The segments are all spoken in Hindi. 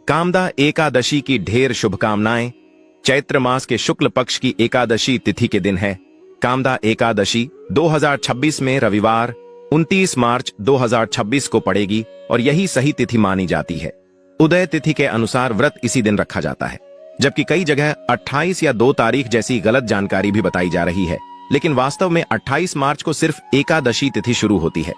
कामदा एकादशी की ढेर शुभकामनाएं। चैत्र मास के शुक्ल पक्ष की एकादशी तिथि के दिन है कामदा एकादशी। 2026 में रविवार 29 मार्च 2026 को पड़ेगी और यही सही तिथि मानी जाती है। उदय तिथि के अनुसार व्रत इसी दिन रखा जाता है, जबकि कई जगह 28 या 2 तारीख जैसी गलत जानकारी भी बताई जा रही है, लेकिन वास्तव में 28 मार्च को सिर्फ एकादशी तिथि शुरू होती है।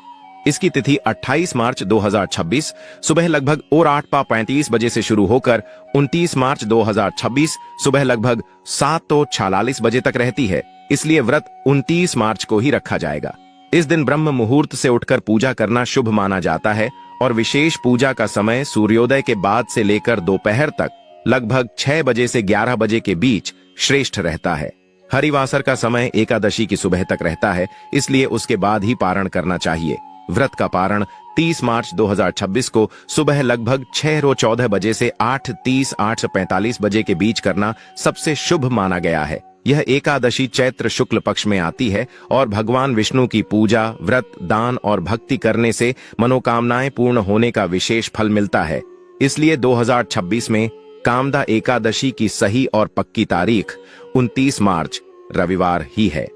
इसकी तिथि 28 मार्च 2026 सुबह लगभग और 8:35 बजे से शुरू होकर 29 मार्च 2026 सुबह लगभग 7:46 बजे तक रहती है। इसलिए व्रत 29 मार्च को ही रखा जाएगा। इस दिन ब्रह्म मुहूर्त से उठकर पूजा करना शुभ माना जाता है और विशेष पूजा का समय सूर्योदय के बाद से लेकर दोपहर तक लगभग 6 बजे से 11 बजे के बीच श्रेष्ठ रहता है। हरिवासर का समय एकादशी की सुबह तक रहता है, इसलिए उसके बाद ही पारण करना चाहिए। व्रत का पारण 30 मार्च 2026 को सुबह लगभग 6:14 बजे से 8:30-8:45 बजे के बीच करना सबसे शुभ माना गया है। यह एकादशी चैत्र शुक्ल पक्ष में आती है और भगवान विष्णु की पूजा, व्रत, दान और भक्ति करने से मनोकामनाएं पूर्ण होने का विशेष फल मिलता है। इसलिए 2026 में कामदा एकादशी की सही और पक्की तारीख 29 मार्च रविवार ही है।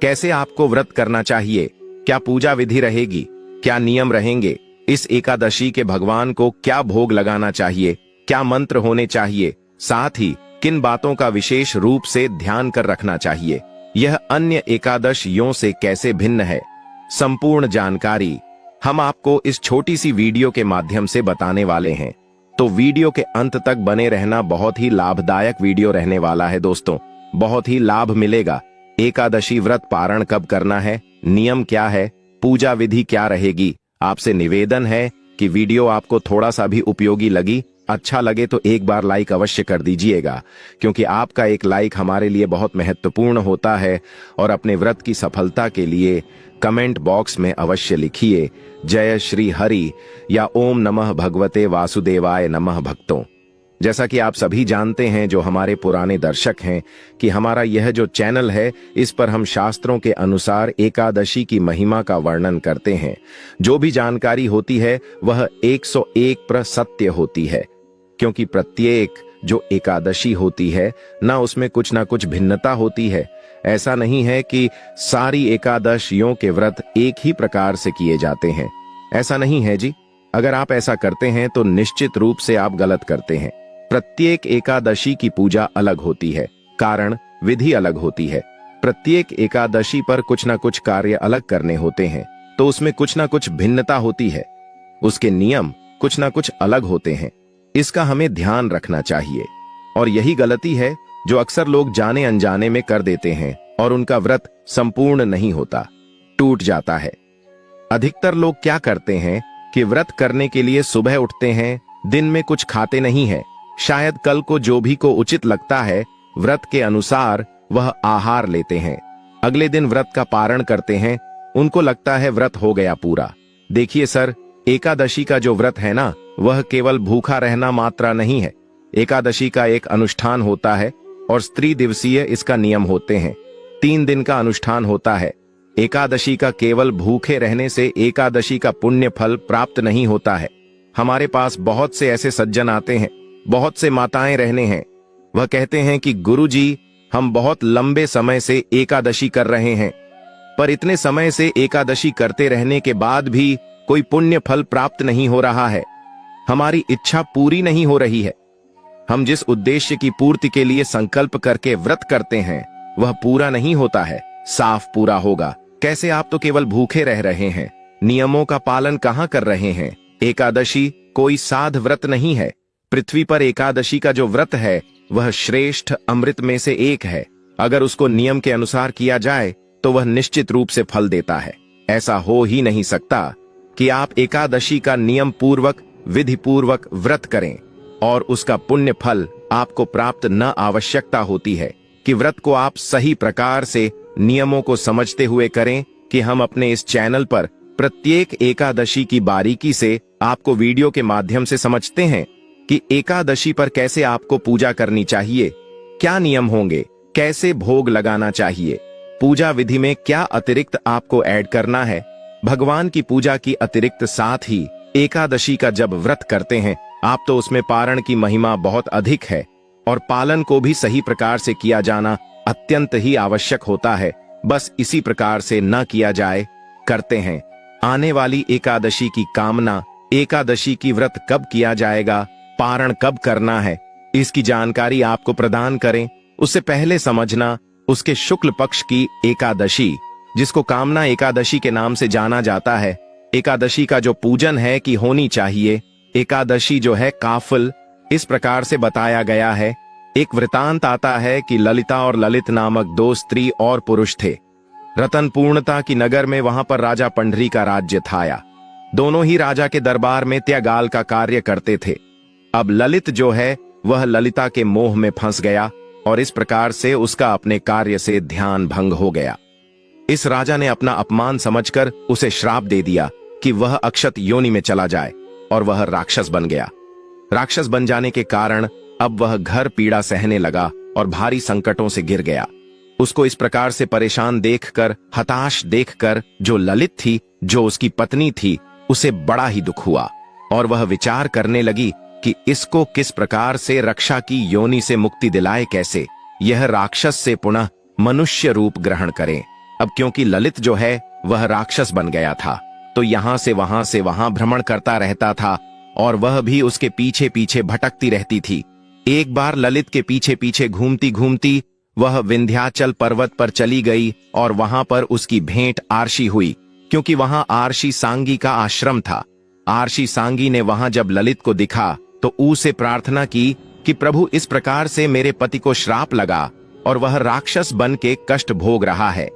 कैसे आपको व्रत करना चाहिए, क्या पूजा विधि रहेगी, क्या नियम रहेंगे, इस एकादशी के भगवान को क्या भोग लगाना चाहिए, क्या मंत्र होने चाहिए, साथ ही किन बातों का विशेष रूप से ध्यान कर रखना चाहिए, यह अन्य एकादशियों से कैसे भिन्न है, संपूर्ण जानकारी हम आपको इस छोटी सी वीडियो के माध्यम से बताने वाले हैं। तो वीडियो के अंत तक बने रहना, बहुत ही लाभदायक वीडियो रहने वाला है दोस्तों, बहुत ही लाभ मिलेगा। एकादशी व्रत पारण कब करना है, नियम क्या है, पूजा विधि क्या रहेगी। आपसे निवेदन है कि वीडियो आपको थोड़ा सा भी उपयोगी लगी, अच्छा लगे तो एक बार लाइक अवश्य कर दीजिएगा, क्योंकि आपका एक लाइक हमारे लिए बहुत महत्वपूर्ण होता है। और अपने व्रत की सफलता के लिए कमेंट बॉक्स में अवश्य लिखिए जय श्री हरि या ओम नमः भगवते वासुदेवाय नमः भक्तों। जैसा कि आप सभी जानते हैं, जो हमारे पुराने दर्शक हैं, कि हमारा यह जो चैनल है, इस पर हम शास्त्रों के अनुसार एकादशी की महिमा का वर्णन करते हैं। जो भी जानकारी होती है वह 101% सत्य होती है, क्योंकि प्रत्येक जो एकादशी होती है ना, उसमें कुछ ना कुछ भिन्नता होती है। ऐसा नहीं है कि सारी एकादशियों के व्रत एक ही प्रकार से किए जाते हैं, ऐसा नहीं है जी। अगर आप ऐसा करते हैं तो निश्चित रूप से आप गलत करते हैं। प्रत्येक एकादशी की पूजा अलग होती है, कारण विधि अलग होती है। प्रत्येक एकादशी पर कुछ ना कुछ कार्य अलग करने होते हैं, तो उसमें कुछ ना कुछ भिन्नता होती है, उसके नियम कुछ ना कुछ अलग होते हैं। इसका हमें ध्यान रखना चाहिए, और यही गलती है जो अक्सर लोग जाने अनजाने में कर देते हैं और उनका व्रत संपूर्ण नहीं होता, टूट जाता है। अधिकतर लोग क्या करते हैं कि व्रत करने के लिए सुबह उठते हैं, दिन में कुछ खाते नहीं है, शायद कल को जो भी को उचित लगता है व्रत के अनुसार वह आहार लेते हैं। अगले दिन व्रत का पारण करते हैं, उनको लगता है व्रत हो गया पूरा। देखिए सर, एकादशी का जो व्रत है ना, वह केवल भूखा रहना मात्र नहीं है। एकादशी का एक अनुष्ठान होता है और स्त्री दिवसीय इसका नियम होते हैं। 3 दिन का अनुष्ठान होता है। एकादशी का केवल भूखे रहने से एकादशी का पुण्य फल प्राप्त नहीं होता है। हमारे पास बहुत से ऐसे सज्जन आते हैं, बहुत से माताएं रहने हैं, वह कहते हैं कि गुरुजी, हम बहुत लंबे समय से एकादशी कर रहे हैं, पर इतने समय से एकादशी करते रहने के बाद भी कोई पुण्य फल प्राप्त नहीं हो रहा है, हमारी इच्छा पूरी नहीं हो रही है। हम जिस उद्देश्य की पूर्ति के लिए संकल्प करके व्रत करते हैं वह पूरा नहीं होता है। साफ पूरा होगा कैसे? आप तो केवल भूखे रह रहे हैं, नियमों का पालन कहां कर रहे हैं। एकादशी कोई साध व्रत नहीं है। पृथ्वी पर एकादशी का जो व्रत है वह श्रेष्ठ अमृत में से एक है। अगर उसको नियम के अनुसार किया जाए तो वह निश्चित रूप से फल देता है। ऐसा हो ही नहीं सकता कि आप एकादशी का नियम पूर्वक, विधि पूर्वक व्रत करें और उसका पुण्य फल आपको प्राप्त न आवश्यकता होती है कि व्रत को आप सही प्रकार से नियमों को समझते हुए करें। कि हम अपने इस चैनल पर प्रत्येक एकादशी की बारीकी से आपको वीडियो के माध्यम से समझते हैं कि एकादशी पर कैसे आपको पूजा करनी चाहिए, क्या नियम होंगे, कैसे भोग लगाना चाहिए, पूजा विधि में क्या अतिरिक्त आपको ऐड करना है। भगवान की पूजा की अतिरिक्त साथ ही एकादशी का जब व्रत करते हैं आप तो उसमें पारण की महिमा बहुत अधिक है और पालन को भी सही प्रकार से किया जाना अत्यंत ही आवश्यक होता है। बस इसी प्रकार से न किया जाए, करते हैं। आने वाली एकादशी की कामना, एकादशी की व्रत कब किया जाएगा, पारण कब करना है, इसकी जानकारी आपको प्रदान करें। उससे पहले समझना, उसके शुक्ल पक्ष की एकादशी, जिसको कामना एकादशी के नाम से जाना जाता है, एकादशी का जो पूजन है कि होनी चाहिए। एकादशी जो है काफल, इस प्रकार से बताया गया है। एक वृतांत आता है कि ललिता और ललित नामक दो स्त्री और पुरुष थे। रतनपूर्णता की नगर में वहां पर राजा पंडरी का राज्य था। दोनों ही राजा के दरबार में त्यागाल का कार्य करते थे। अब ललित जो है वह ललिता के मोह में फंस गया और इस प्रकार से उसका अपने कार्य से ध्यान भंग हो गया। इस राजा ने अपना अपमान समझकर उसे श्राप दे दिया कि वह अक्षत योनि में चला जाए और वह राक्षस बन गया। राक्षस बन जाने के कारण अब वह घर पीड़ा सहने लगा और भारी संकटों से गिर गया। उसको इस प्रकार से परेशान देखकर, हताश देखकर जो ललित थी, जो उसकी पत्नी थी, उसे बड़ा ही दुख हुआ और वह विचार करने लगी कि इसको किस प्रकार से रक्षा की योनि से मुक्ति दिलाए, कैसे यह राक्षस से पुनः मनुष्य रूप ग्रहण करे। अब क्योंकि ललित जो है वह राक्षस बन गया था, तो यहां से वहां भ्रमण करता रहता था और वह भी उसके पीछे पीछे भटकती रहती थी। एक बार ललित के पीछे पीछे घूमती घूमती वह विंध्याचल पर्वत पर चली गई और वहां पर उसकी भेंट आर्षि हुई, क्योंकि वहां आर्षि सांगी का आश्रम था। आर्षि सांगी ने वहां जब ललित को दिखा तो उससे प्रार्थना की कि प्रभु, इस प्रकार से मेरे पति को श्राप लगा और वह राक्षस बन के कष्ट भोग रहा है।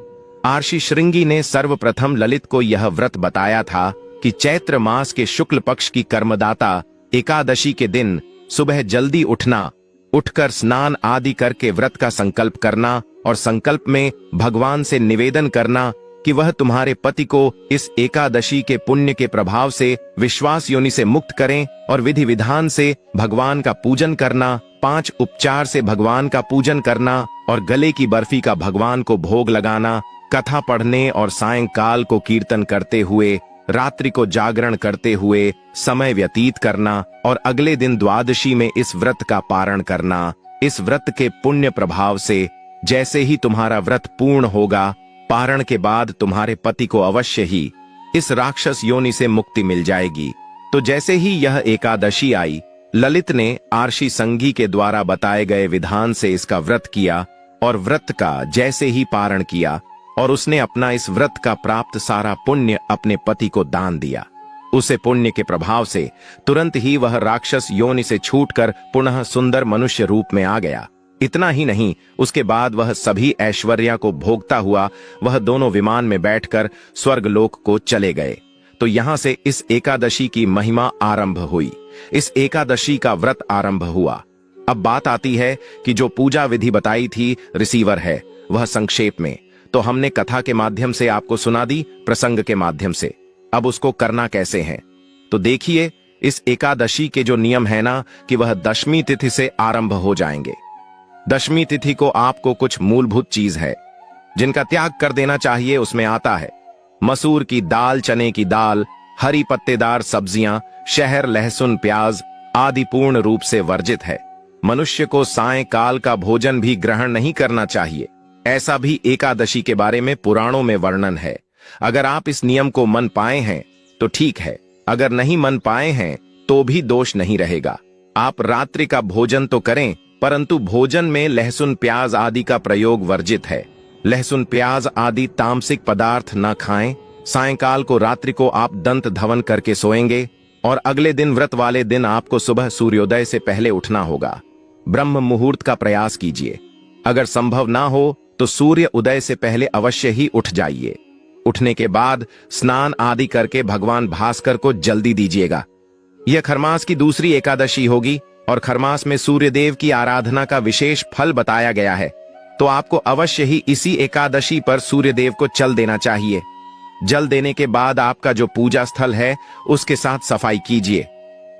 आर्षि श्रृंगी ने सर्वप्रथम ललित को यह व्रत बताया था कि चैत्र मास के शुक्ल पक्ष की कर्मदाता एकादशी के दिन सुबह जल्दी उठना, उठकर स्नान आदि करके व्रत का संकल्प करना और संकल्प में भगवान से निवेदन करना कि वह तुम्हारे पति को इस एकादशी के पुण्य के प्रभाव से विश्वास योनि से मुक्त करें और विधि विधान से भगवान का पूजन करना, 5 उपचार से भगवान का पूजन करना और गले की बर्फी का भगवान को भोग लगाना, कथा पढ़ने और सायंकाल को कीर्तन करते हुए, रात्रि को जागरण करते हुए समय व्यतीत करना और अगले दिन द्वादशी में इस व्रत का पारण करना। इस व्रत के पुण्य प्रभाव से जैसे ही तुम्हारा व्रत पूर्ण होगा, पारण के बाद तुम्हारे पति को अवश्य ही इस राक्षस योनि से मुक्ति मिल जाएगी। तो जैसे ही यह एकादशी आई, ललित ने आर्षि संगी के द्वारा बताए गए विधान से इसका व्रत किया और व्रत का जैसे ही पारण किया और उसने अपना इस व्रत का प्राप्त सारा पुण्य अपने पति को दान दिया। उसे पुण्य के प्रभाव से तुरंत ही वह राक्षस योनि से छूटकर पुनः सुंदर मनुष्य रूप में आ गया। इतना ही नहीं, उसके बाद वह सभी ऐश्वर्या को भोगता हुआ वह दोनों विमान में बैठकर स्वर्गलोक को चले गए। तो यहां से इस एकादशी की महिमा आरंभ हुई, इस एकादशी का व्रत आरंभ हुआ। अब बात आती है कि जो पूजा विधि बताई थी रिसीवर है, वह संक्षेप में तो हमने कथा के माध्यम से आपको सुना दी, प्रसंग के माध्यम से। अब उसको करना कैसे है, तो देखिए, इस एकादशी के जो नियम है ना कि वह दशमी तिथि से आरंभ हो जाएंगे। दशमी तिथि को आपको कुछ मूलभूत चीज है जिनका त्याग कर देना चाहिए। उसमें आता है मसूर की दाल, चने की दाल, हरी पत्तेदार सब्जियां, शहर, लहसुन, प्याज आदि पूर्ण रूप से वर्जित है। मनुष्य को सायंकाल का भोजन भी ग्रहण नहीं करना चाहिए। ऐसा भी एकादशी के बारे में पुराणों में वर्णन है। अगर आप इस नियम को मन पाए हैं तो ठीक है, अगर नहीं मन पाए हैं तो भी दोष नहीं रहेगा। आप रात्रि का भोजन तो करें, परंतु भोजन में लहसुन, प्याज आदि का प्रयोग वर्जित है। लहसुन, प्याज आदि तामसिक पदार्थ न खाएं। सायंकाल को, रात्रि को आप दंत धवन करके सोएंगे और अगले दिन व्रत वाले दिन आपको सुबह सूर्योदय से पहले उठना होगा। ब्रह्म मुहूर्त का प्रयास कीजिए। अगर संभव ना हो तो सूर्य उदय से पहले अवश्य ही उठ जाइए। उठने के बाद स्नान आदि करके भगवान भास्कर को जल्दी दीजिएगा। यह खरमास की दूसरी एकादशी होगी और खरमास में सूर्य देव की आराधना का विशेष फल बताया गया है, तो आपको अवश्य ही इसी एकादशी पर सूर्य देव को जल देना चाहिए। जल देने के बाद आपका जो पूजा स्थल है उसके साथ सफाई कीजिए।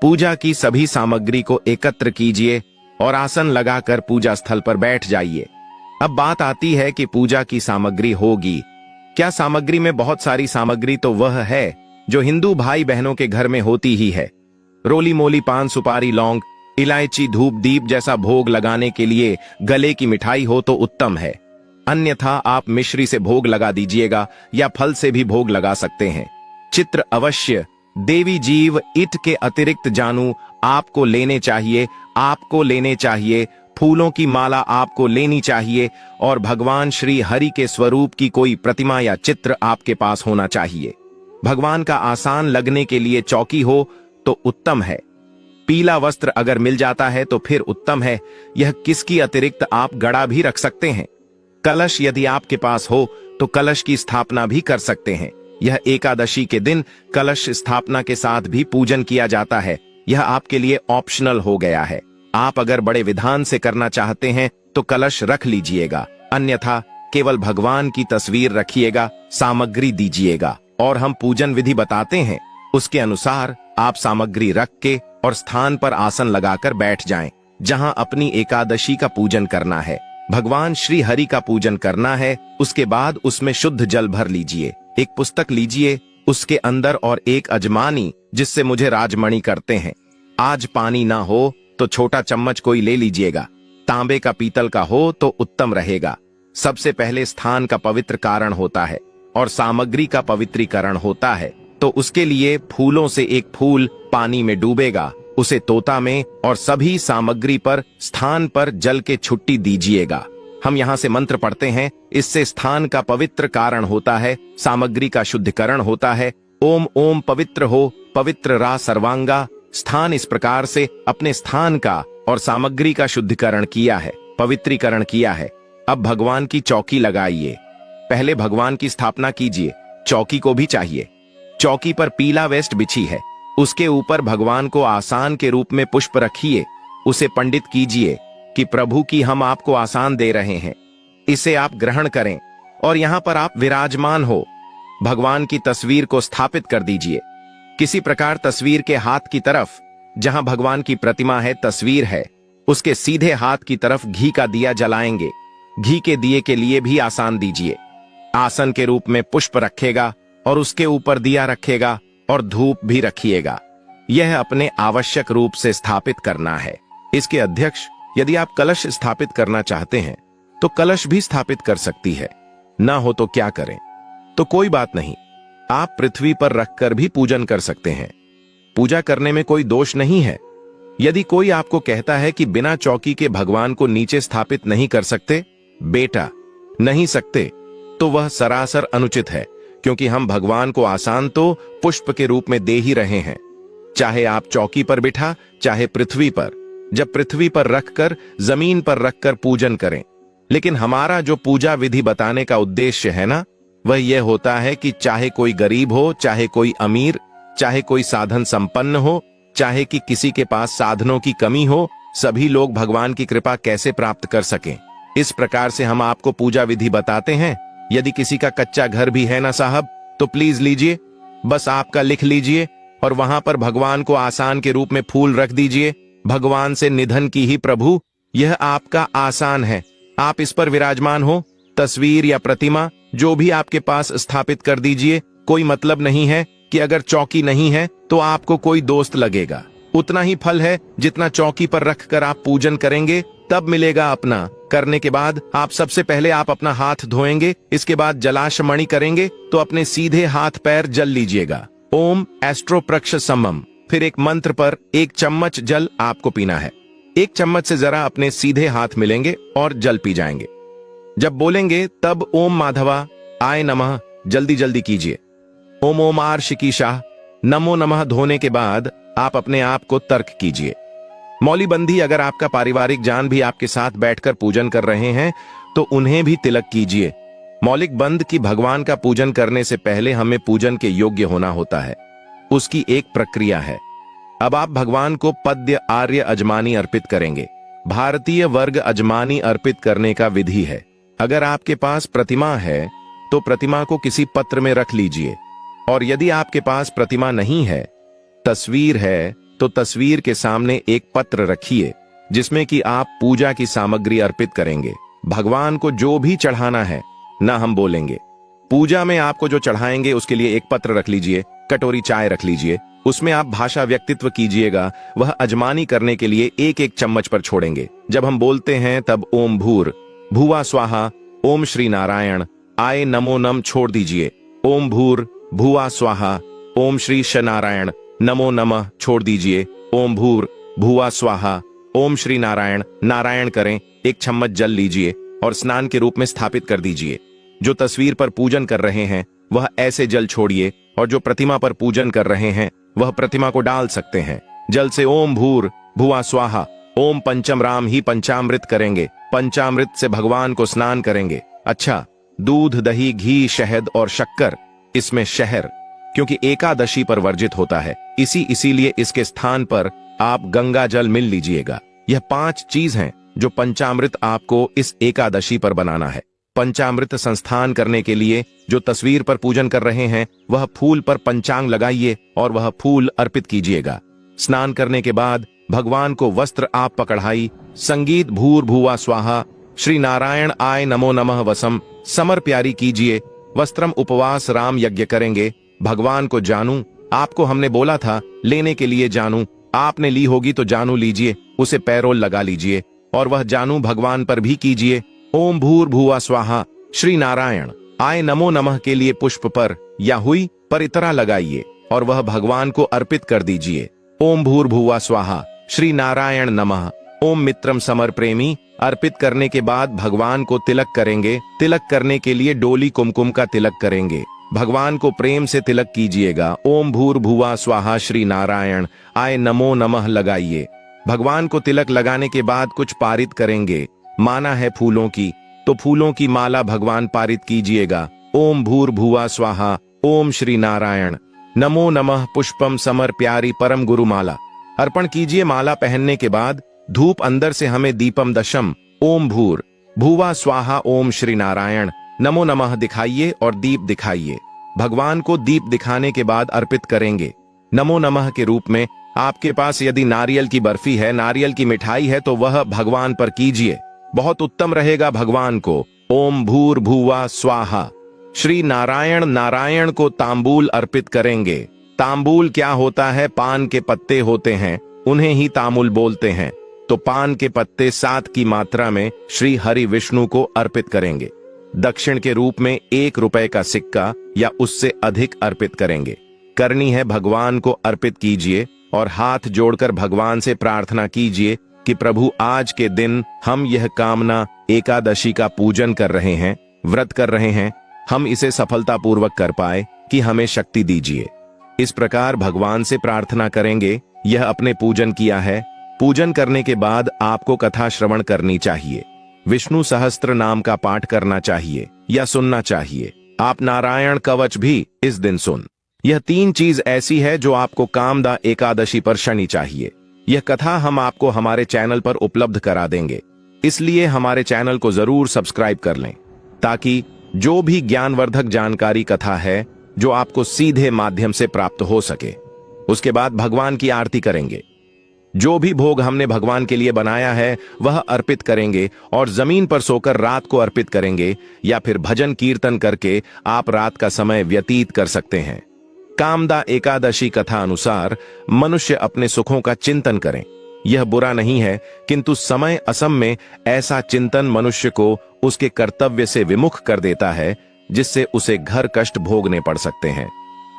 पूजा की सभी सामग्री को एकत्र कीजिए और आसन लगाकर पूजा स्थल पर बैठ जाइए। अब बात आती है कि पूजा की सामग्री होगी क्या। सामग्री में बहुत सारी सामग्री तो वह है जो हिंदू भाई बहनों के घर में होती ही है। रोली मोली पान सुपारी लौंग इलायची धूप दीप जैसा भोग लगाने के लिए गले की मिठाई हो तो उत्तम है। अन्यथा आप मिश्री से भोग लगा दीजिएगा या फल से भी भोग लगा सकते हैं। चित्र अवश्य देवी जीव ईट के अतिरिक्त जानू आपको लेने चाहिए, फूलों की माला आपको लेनी चाहिए और भगवान श्री हरि के स्वरूप की कोई प्रतिमा या चित्र आपके पास होना चाहिए। भगवान का आसान लगने के लिए चौकी हो तो उत्तम है। पीला वस्त्र अगर मिल जाता है तो फिर उत्तम है। यह किसकी अतिरिक्त आप गड़ा भी रख सकते हैं। कलश यदि आपके पास हो तो कलश की स्थापना भी कर सकते हैं। यह एकादशी के दिन कलश स्थापना के साथ भी पूजन किया जाता है। यह आपके लिए ऑप्शनल हो गया है। आप अगर बड़े विधान से करना चाहते हैं तो कलश रख लीजिएगा, अन्यथा केवल भगवान की तस्वीर रखिएगा, सामग्री दीजिएगा और हम पूजन विधि बताते हैं। उसके अनुसार आप सामग्री रख के और स्थान पर आसन लगाकर बैठ जाएं, जहां अपनी एकादशी का पूजन करना है, भगवान श्री हरि का पूजन करना है। उसके बाद उसमें शुद्ध जल भर लीजिए, एक पुस्तक लीजिए, उसके अंदर और एक अजमानी जिससे मुझे राजमणि करते हैं। आज पानी ना हो तो छोटा चम्मच कोई ले लीजिएगा, तांबे का पीतल का हो तो उत्तम रहेगा। सबसे पहले स्थान का पवित्र कारण होता है और सामग्री का पवित्रीकरण होता है, तो उसके लिए फूलों से एक फूल पानी में डूबेगा, उसे तोता में और सभी सामग्री पर स्थान पर जल के छुट्टी दीजिएगा। हम यहाँ से मंत्र पढ़ते हैं, इससे स्थान का पवित्र कारण होता है, सामग्री का शुद्धिकरण होता है। ओम ओम पवित्र हो, पवित्र रा सर्वांगा। स्थान इस प्रकार से अपने स्थान का और सामग्री का शुद्धिकरण किया है, पवित्रीकरण किया है। अब भगवान की चौकी लगाइए। पहले भगवान की स्थापना कीजिए, चौकी को भी चाहिए। चौकी पर पीला वेस्ट बिछी है, उसके ऊपर भगवान को आसान के रूप में पुष्प रखिए। उसे पंडित कीजिए कि प्रभु की हम आपको आसान दे रहे हैं, इसे आप ग्रहण करें और यहां पर आप विराजमान हो। भगवान की तस्वीर को स्थापित कर दीजिए। किसी प्रकार तस्वीर के हाथ की तरफ जहां भगवान की प्रतिमा है, तस्वीर है, उसके सीधे हाथ की तरफ घी का दिया जलाएंगे। घी के दिए के लिए भी आसान दीजिए। आसन के रूप में पुष्प रखेगा और उसके ऊपर दिया रखेगा और धूप भी रखिएगा। यह अपने आवश्यक रूप से स्थापित करना है। इसके अध्यक्ष यदि आप कलश स्थापित करना चाहते हैं तो कलश भी स्थापित कर सकती है, ना हो तो क्या करें? तो कोई बात नहीं, आप पृथ्वी पर रखकर भी पूजन कर सकते हैं। पूजा करने में कोई दोष नहीं है। यदि कोई आपको कहता है कि बिना चौकी के भगवान को नीचे स्थापित नहीं कर सकते, बेटा नहीं सकते, तो वह सरासर अनुचित है, क्योंकि हम भगवान को आसान तो पुष्प के रूप में दे ही रहे हैं। चाहे आप चौकी पर बिठा, चाहे पृथ्वी पर, जब पृथ्वी पर रखकर, जमीन पर रखकर पूजन करें। लेकिन हमारा जो पूजा विधि बताने का उद्देश्य है ना, वह यह होता है कि चाहे कोई गरीब हो, चाहे कोई अमीर, चाहे कोई साधन संपन्न हो, चाहे कि किसी के पास साधनों की कमी हो, सभी लोग भगवान की कृपा कैसे प्राप्त कर सकें, इस प्रकार से हम आपको पूजा विधि बताते हैं। यदि किसी का कच्चा घर भी है ना साहब, तो प्लीज लीजिए, बस आपका लिख लीजिए और वहां पर भगवान को आसान के रूप में फूल रख दीजिए। भगवान से निधन की ही प्रभु, यह आपका आसान है, आप इस पर विराजमान हो। तस्वीर या प्रतिमा जो भी आपके पास स्थापित कर दीजिए। कोई मतलब नहीं है कि अगर चौकी नहीं है तो आपको कोई दोस्त लगेगा। उतना ही फल है जितना चौकी पर रखकर आप पूजन करेंगे, तब मिलेगा अपना। करने के बाद आप सबसे पहले आप अपना हाथ धोएंगे, इसके बाद जलाशमणि करेंगे तो अपने सीधे हाथ पैर जल लीजिएगा। ओम एस्ट्रोप्रक्ष समम। फिर एक मंत्र पर 1 चम्मच जल आपको पीना है। 1 चम्मच से जरा अपने सीधे हाथ मिलेंगे और जल पी जाएंगे। जब बोलेंगे तब ओम माधवा आय नमः जल्दी जल्दी कीजिए। ओम ओम आर्शिकी शाह नमो नमः धोने के बाद आप अपने आप को तर्क कीजिए। मौलीबंदी अगर आपका पारिवारिक जान भी आपके साथ बैठकर पूजन कर रहे हैं तो उन्हें भी तिलक कीजिए। मौलिक बंद की भगवान का पूजन करने से पहले हमें पूजन के योग्य होना होता है, उसकी एक प्रक्रिया है। अब आप भगवान को पद्य आर्य अजमानी अर्पित करेंगे। भारतीय वर्ग अजमानी अर्पित करने का विधि है। अगर आपके पास प्रतिमा है तो प्रतिमा को किसी पत्र में रख लीजिए, और यदि आपके पास प्रतिमा नहीं है, तस्वीर है, तो तस्वीर के सामने एक पत्र रखिए जिसमें कि आप पूजा की सामग्री अर्पित करेंगे। भगवान को जो भी चढ़ाना है ना हम बोलेंगे। पूजा में आपको जो चढ़ाएंगे उसके लिए एक पत्र रख लीजिए, कटोरी चाय रख लीजिए, उसमें आप भाषा व्यक्तित्व कीजिएगा, वह अजमानी करने के लिए एक एक चम्मच पर छोड़ेंगे। जब हम बोलते हैं तब ओम भूर भुवा स्वाहा ओम श्री नारायण आय नमो नम छोड़ दीजिए। ओम भूर भुवा स्वाहा ओम श्री नारायण नमो नमः छोड़ दीजिए। ओम भूर भुवा स्वाहा ओम श्री नारायण नारायण करें, एक चम्मच जल लीजिए और स्नान के रूप में स्थापित कर दीजिए। जो तस्वीर पर पूजन कर रहे हैं वह ऐसे जल छोड़िए, और जो प्रतिमा पर पूजन कर रहे हैं वह प्रतिमा को डाल सकते हैं। जल से ओम भूर भुवा स्वाहा ओम पंचम राम ही पंचामृत करेंगे। पंचामृत से भगवान को स्नान करेंगे। अच्छा, दूध दही घी शहद और शक्कर, इसमें शहर क्योंकि एकादशी पर वर्जित होता है, इसीलिए इसके स्थान पर आप गंगा जल मिल लीजिएगा। यह 5 चीज हैं जो पंचामृत आपको इस एकादशी पर बनाना है। पंचामृत संस्थान करने के लिए जो तस्वीर पर पूजन कर रहे हैं वह फूल पर पंचांग लगाइए और वह फूल अर्पित कीजिएगा। स्नान करने के बाद भगवान को वस्त्र आप पकड़ाई संगीत भूर भुवा स्वाहा श्री नारायण आय नमो नमः वसम समर प्यारी कीजिए। वस्त्रम उपवास राम यज्ञ करेंगे। भगवान को जानू, आपको हमने बोला था लेने के लिए जानू, आपने ली होगी तो जानू लीजिए, उसे पैरोल लगा लीजिए और वह जानू भगवान पर भी कीजिए। ओम भूर भुवा स्वाहा श्री नारायण आय नमो नमः के लिए पुष्प पर या हुई पर इतरा लगाइए और वह भगवान को अर्पित कर दीजिए। ओम भूर भुवा स्वाहा श्री नारायण नमः ओम मित्रम समर प्रेमी अर्पित करने के बाद भगवान को तिलक करेंगे। तिलक करने के लिए डोली कुमकुम का तिलक करेंगे। भगवान को प्रेम से तिलक कीजिएगा। ओम भूर भुवा स्वाहा श्री नारायण आय नमो नमः लगाइए। भगवान को तिलक लगाने के बाद कुछ पारित करेंगे। माना है फूलों की, तो फूलों की माला भगवान पारित कीजिएगा। ओम भूर भुवा स्वाहा ओम श्री नारायण नमो नमः पुष्पम समर प्यारी परम गुरु माला अर्पण कीजिए। माला पहनने के बाद धूप अंदर से हमें दीपम दशम ओम भूर भुवा स्वाहा ओम श्री नारायण नमो नमः दिखाइए और दीप दिखाइए। भगवान को दीप दिखाने के बाद अर्पित करेंगे। नमो नमः के रूप में आपके पास यदि नारियल की बर्फी है, नारियल की मिठाई है तो वह भगवान पर कीजिए, बहुत उत्तम रहेगा। भगवान को ओम भूर भुवा स्वाहा श्री नारायण नारायण को तांबूल अर्पित करेंगे। तांबूल क्या होता है? पान के पत्ते होते हैं, उन्हें ही तांबूल बोलते हैं। तो पान के पत्ते 7 की मात्रा में श्री हरि विष्णु को अर्पित करेंगे। दक्षिण के रूप में 1 रुपए का सिक्का या उससे अधिक अर्पित करेंगे। करनी है भगवान को अर्पित कीजिए और हाथ जोड़कर भगवान से प्रार्थना कीजिए कि प्रभु आज के दिन हम यह कामना एकादशी का पूजन कर रहे हैं, व्रत कर रहे हैं, हम इसे सफलतापूर्वक कर पाए कि हमें शक्ति दीजिए। इस प्रकार भगवान से प्रार्थना करेंगे। यह अपने पूजन किया है। पूजन करने के बाद आपको कथा श्रवण करनी चाहिए। विष्णु सहस्त्र नाम का पाठ करना चाहिए या सुनना चाहिए। आप नारायण कवच भी इस दिन सुन। यह 3 चीज ऐसी है जो आपको कामदा एकादशी पर शनि चाहिए। यह कथा हम आपको हमारे चैनल पर उपलब्ध करा देंगे, इसलिए हमारे चैनल को जरूर सब्सक्राइब कर लें ताकि जो भी ज्ञानवर्धक जानकारी कथा है जो आपको सीधे माध्यम से प्राप्त हो सके। उसके बाद भगवान की आरती करेंगे। जो भी भोग हमने भगवान के लिए बनाया है वह अर्पित करेंगे और जमीन पर सोकर रात को अर्पित करेंगे या फिर भजन कीर्तन करके आप रात का समय व्यतीत कर सकते हैं। कामदा एकादशी कथा अनुसार मनुष्य अपने सुखों का चिंतन करें। यह बुरा नहीं है, किंतु समय असम में ऐसा चिंतन मनुष्य को उसके कर्तव्य से विमुख कर देता है, जिससे उसे घर कष्ट भोगने पड़ सकते हैं।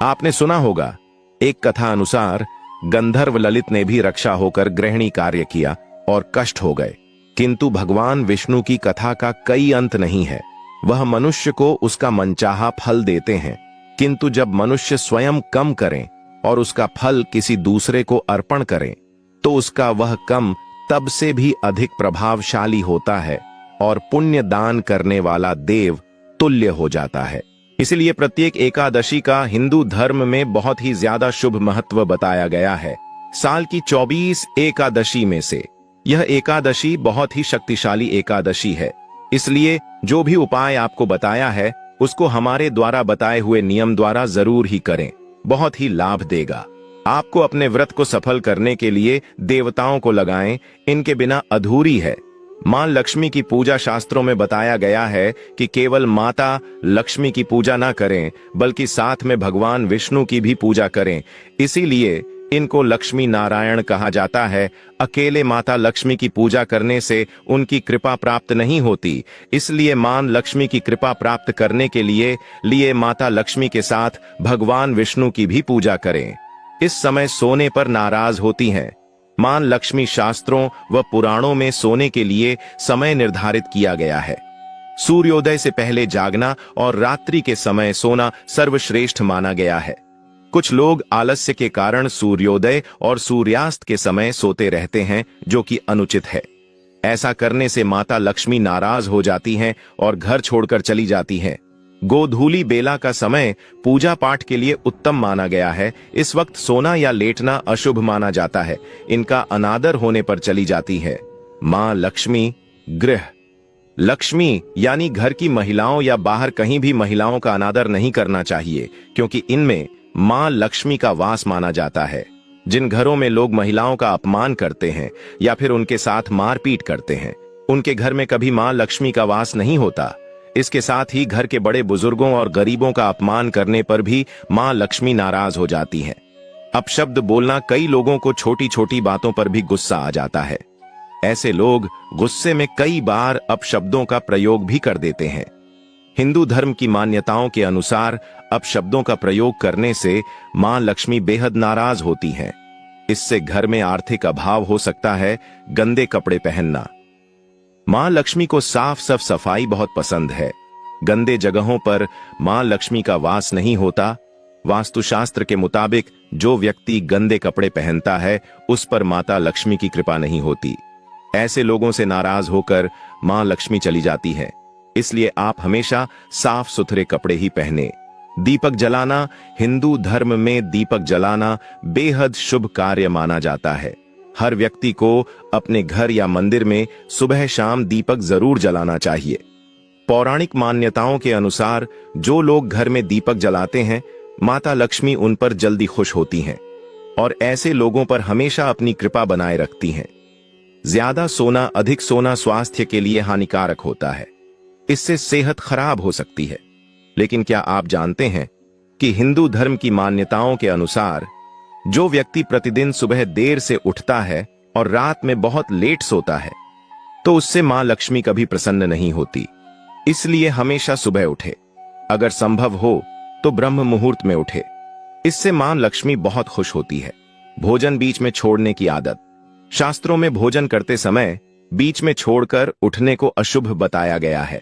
आपने सुना होगा, एक कथा अनुसार गंधर्व ललित ने भी रक्षा होकर गृहिणी कार्य किया और कष्ट हो गए, किंतु भगवान विष्णु की कथा का कई अंत नहीं है। वह मनुष्य को उसका मनचाहा फल देते हैं, किंतु जब मनुष्य स्वयं कम करें और उसका फल किसी दूसरे को अर्पण करें तो उसका वह कम तब से भी अधिक प्रभावशाली होता है और पुण्य दान करने वाला देव तुल्य हो जाता है। इसलिए प्रत्येक एकादशी का हिंदू धर्म में बहुत ही ज्यादा शुभ महत्व बताया गया है। साल की 24 एकादशी में से यह एकादशी बहुत ही शक्तिशाली एकादशी है। इसलिए जो भी उपाय आपको बताया है उसको हमारे द्वारा बताए हुए नियम द्वारा जरूर ही करें, बहुत ही लाभ देगा। आपको अपने व्रत को सफल करने के लिए देवताओं को लगाएं, इनके बिना अधूरी है। मां लक्ष्मी की पूजा शास्त्रों में बताया गया है कि केवल माता लक्ष्मी की पूजा ना करें बल्कि साथ में भगवान विष्णु की भी पूजा करें। इसीलिए इनको लक्ष्मी नारायण कहा जाता है। अकेले माता लक्ष्मी की पूजा करने से उनकी कृपा प्राप्त नहीं होती, इसलिए मां लक्ष्मी की कृपा प्राप्त करने के लिए माता लक्ष्मी के साथ भगवान विष्णु की भी पूजा करें। इस समय सोने पर नाराज होती हैं। मां लक्ष्मी शास्त्रों व पुराणों में सोने के लिए समय निर्धारित किया गया है। सूर्योदय से पहले जागना और रात्रि के समय सोना सर्वश्रेष्ठ माना गया है। कुछ लोग आलस्य के कारण सूर्योदय और सूर्यास्त के समय सोते रहते हैं, जो कि अनुचित है। ऐसा करने से माता लक्ष्मी नाराज हो जाती हैं और घर छोड़कर चली जाती हैं। गोधूली बेला का समय पूजा पाठ के लिए उत्तम माना गया है। इस वक्त सोना या लेटना अशुभ माना जाता है। इनका अनादर होने पर चली जाती है। मां लक्ष्मी गृह लक्ष्मी यानी घर की महिलाओं या बाहर कहीं भी महिलाओं का अनादर नहीं करना चाहिए, क्योंकि इनमें मां लक्ष्मी का वास माना जाता है। जिन घरों में लोग महिलाओं का अपमान करते हैं या फिर उनके साथ मारपीट करते हैं, उनके घर में कभी मां लक्ष्मी का वास नहीं होता। इसके साथ ही घर के बड़े बुजुर्गों और गरीबों का अपमान करने पर भी मां लक्ष्मी नाराज हो जाती हैं। अपशब्द बोलना कई लोगों को छोटी छोटी बातों पर भी गुस्सा आ जाता है। ऐसे लोग गुस्से में कई बार अपशब्दों का प्रयोग भी कर देते हैं। हिंदू धर्म की मान्यताओं के अनुसार अपशब्दों का प्रयोग करने से मां लक्ष्मी बेहद नाराज होती हैं। इससे घर में आर्थिक अभाव हो सकता है। गंदे कपड़े पहनना। मां लक्ष्मी को साफ सफाई बहुत पसंद है। गंदे जगहों पर मां लक्ष्मी का वास नहीं होता। वास्तुशास्त्र के मुताबिक जो व्यक्ति गंदे कपड़े पहनता है उस पर माता लक्ष्मी की कृपा नहीं होती। ऐसे लोगों से नाराज होकर मां लक्ष्मी चली जाती है। इसलिए आप हमेशा साफ सुथरे कपड़े ही पहने। दीपक जलाना। हिंदू धर्म में दीपक जलाना बेहद शुभ कार्य माना जाता है। हर व्यक्ति को अपने घर या मंदिर में सुबह शाम दीपक जरूर जलाना चाहिए। पौराणिक मान्यताओं के अनुसार जो लोग घर में दीपक जलाते हैं, माता लक्ष्मी उन पर जल्दी खुश होती हैं और ऐसे लोगों पर हमेशा अपनी कृपा बनाए रखती हैं। ज्यादा सोना, अधिक सोना स्वास्थ्य के लिए हानिकारक होता है। इससे सेहत खराब हो सकती है। लेकिन क्या आप जानते हैं कि हिंदू धर्म की मान्यताओं के अनुसार जो व्यक्ति प्रतिदिन सुबह देर से उठता है और रात में बहुत लेट सोता है, तो उससे मां लक्ष्मी कभी प्रसन्न नहीं होती। इसलिए हमेशा सुबह उठे। अगर संभव हो तो ब्रह्म मुहूर्त में उठे। इससे मां लक्ष्मी बहुत खुश होती है। भोजन बीच में छोड़ने की आदत। शास्त्रों में भोजन करते समय बीच में छोड़कर उठने को अशुभ बताया गया है।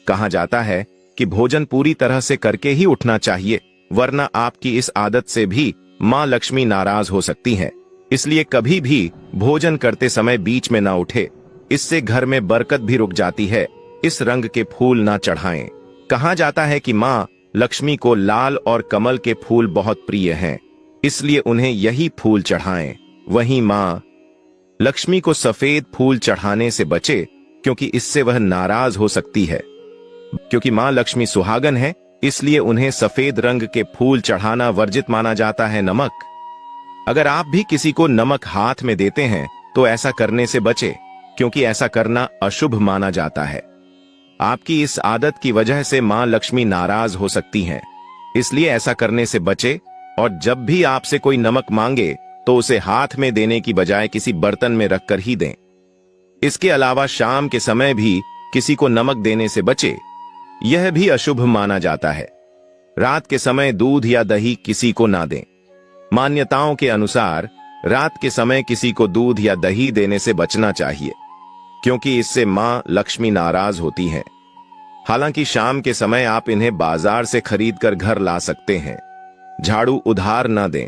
कहा जाता है कि भोजन पूरी तरह से करके ही उठना चाहिए, वरना आपकी इस आदत से भी मां लक्ष्मी नाराज हो सकती हैं। इसलिए कभी भी भोजन करते समय बीच में ना उठे। इससे घर में बरकत भी रुक जाती है। इस रंग के फूल ना चढ़ाएं। कहा जाता है कि मां लक्ष्मी को लाल और कमल के फूल बहुत प्रिय हैं, इसलिए उन्हें यही फूल चढ़ाएं। वहीं मां लक्ष्मी को सफेद फूल चढ़ाने से बचे, क्योंकि इससे वह नाराज हो सकती है। क्योंकि मां लक्ष्मी सुहागन है, इसलिए उन्हें सफेद रंग के फूल चढ़ाना वर्जित माना जाता है। नमक। अगर आप भी किसी को नमक हाथ में देते हैं तो ऐसा करने से बचे, क्योंकि ऐसा करना अशुभ माना जाता है। आपकी इस आदत की वजह से मां लक्ष्मी नाराज हो सकती हैं। इसलिए ऐसा करने से बचे और जब भी आपसे कोई नमक मांगे तो उसे हाथ में देने की बजाय किसी बर्तन में रखकर ही दें। इसके अलावा शाम के समय भी किसी को नमक देने से बचे। यह भी अशुभ माना जाता है। रात के समय दूध या दही किसी को ना दें। मान्यताओं के अनुसार रात के समय किसी को दूध या दही देने से बचना चाहिए, क्योंकि इससे मां लक्ष्मी नाराज होती हैं। हालांकि शाम के समय आप इन्हें बाजार से खरीदकर घर ला सकते हैं। झाड़ू उधार न दें।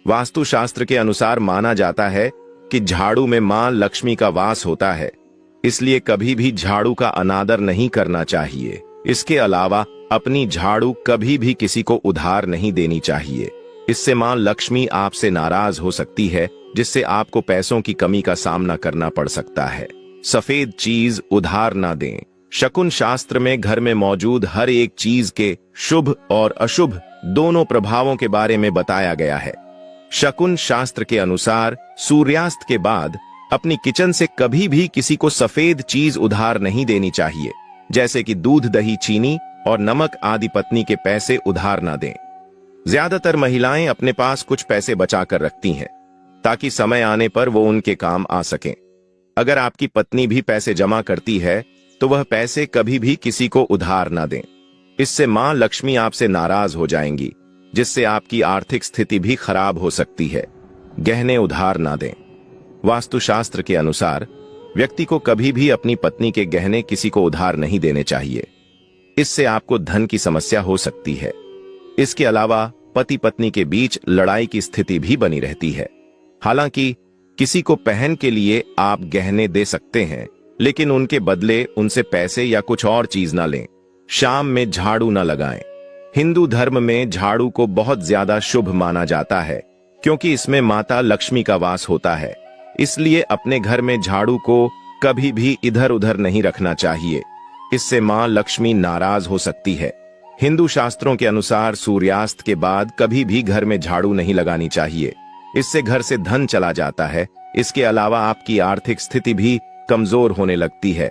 वास्तुशास्त्र के अनुसार माना जाता है कि झाड़ू में मां लक्ष्मी का वास होता है, इसलिए कभी भी झाड़ू का अनादर नहीं करना चाहिए। इसके अलावा अपनी झाड़ू कभी भी किसी को उधार नहीं देनी चाहिए। इससे मां लक्ष्मी आपसे नाराज हो सकती है, जिससे आपको पैसों की कमी का सामना करना पड़ सकता है। सफेद चीज उधार ना दें। शकुन शास्त्र में घर में मौजूद हर एक चीज के शुभ और अशुभ दोनों प्रभावों के बारे में बताया गया है। शकुन शास्त्र के अनुसार सूर्यास्त के बाद अपनी किचन से कभी भी किसी को सफेद चीज उधार नहीं देनी चाहिए, जैसे कि दूध, दही, चीनी और नमक आदि। पत्नी के पैसे उधार ना दें। ज्यादातर महिलाएं अपने पास कुछ पैसे बचा कर रखती हैं ताकि समय आने पर वो उनके काम आ सकें। अगर आपकी पत्नी भी पैसे जमा करती है तो वह पैसे कभी भी किसी को उधार ना दें। इससे मां लक्ष्मी आपसे नाराज हो जाएंगी, जिससे आपकी आर्थिक स्थिति भी खराब हो सकती है। गहने उधार ना दें। वास्तुशास्त्र के अनुसार व्यक्ति को कभी भी अपनी पत्नी के गहने किसी को उधार नहीं देने चाहिए। इससे आपको धन की समस्या हो सकती है। इसके अलावा पति पत्नी के बीच लड़ाई की स्थिति भी बनी रहती है। हालांकि किसी को पहन के लिए आप गहने दे सकते हैं, लेकिन उनके बदले उनसे पैसे या कुछ और चीज ना लें। शाम में झाड़ू ना लगाएं। हिंदू धर्म में झाड़ू को बहुत ज्यादा शुभ माना जाता है, क्योंकि इसमें माता लक्ष्मी का वास होता है। इसलिए अपने घर में झाड़ू को कभी भी इधर उधर नहीं रखना चाहिए। इससे मां लक्ष्मी नाराज हो सकती है। हिंदू शास्त्रों के अनुसार सूर्यास्त के बाद कभी भी घर में झाड़ू नहीं लगानी चाहिए। इससे घर से धन चला जाता है। इसके अलावा आपकी आर्थिक स्थिति भी कमजोर होने लगती है।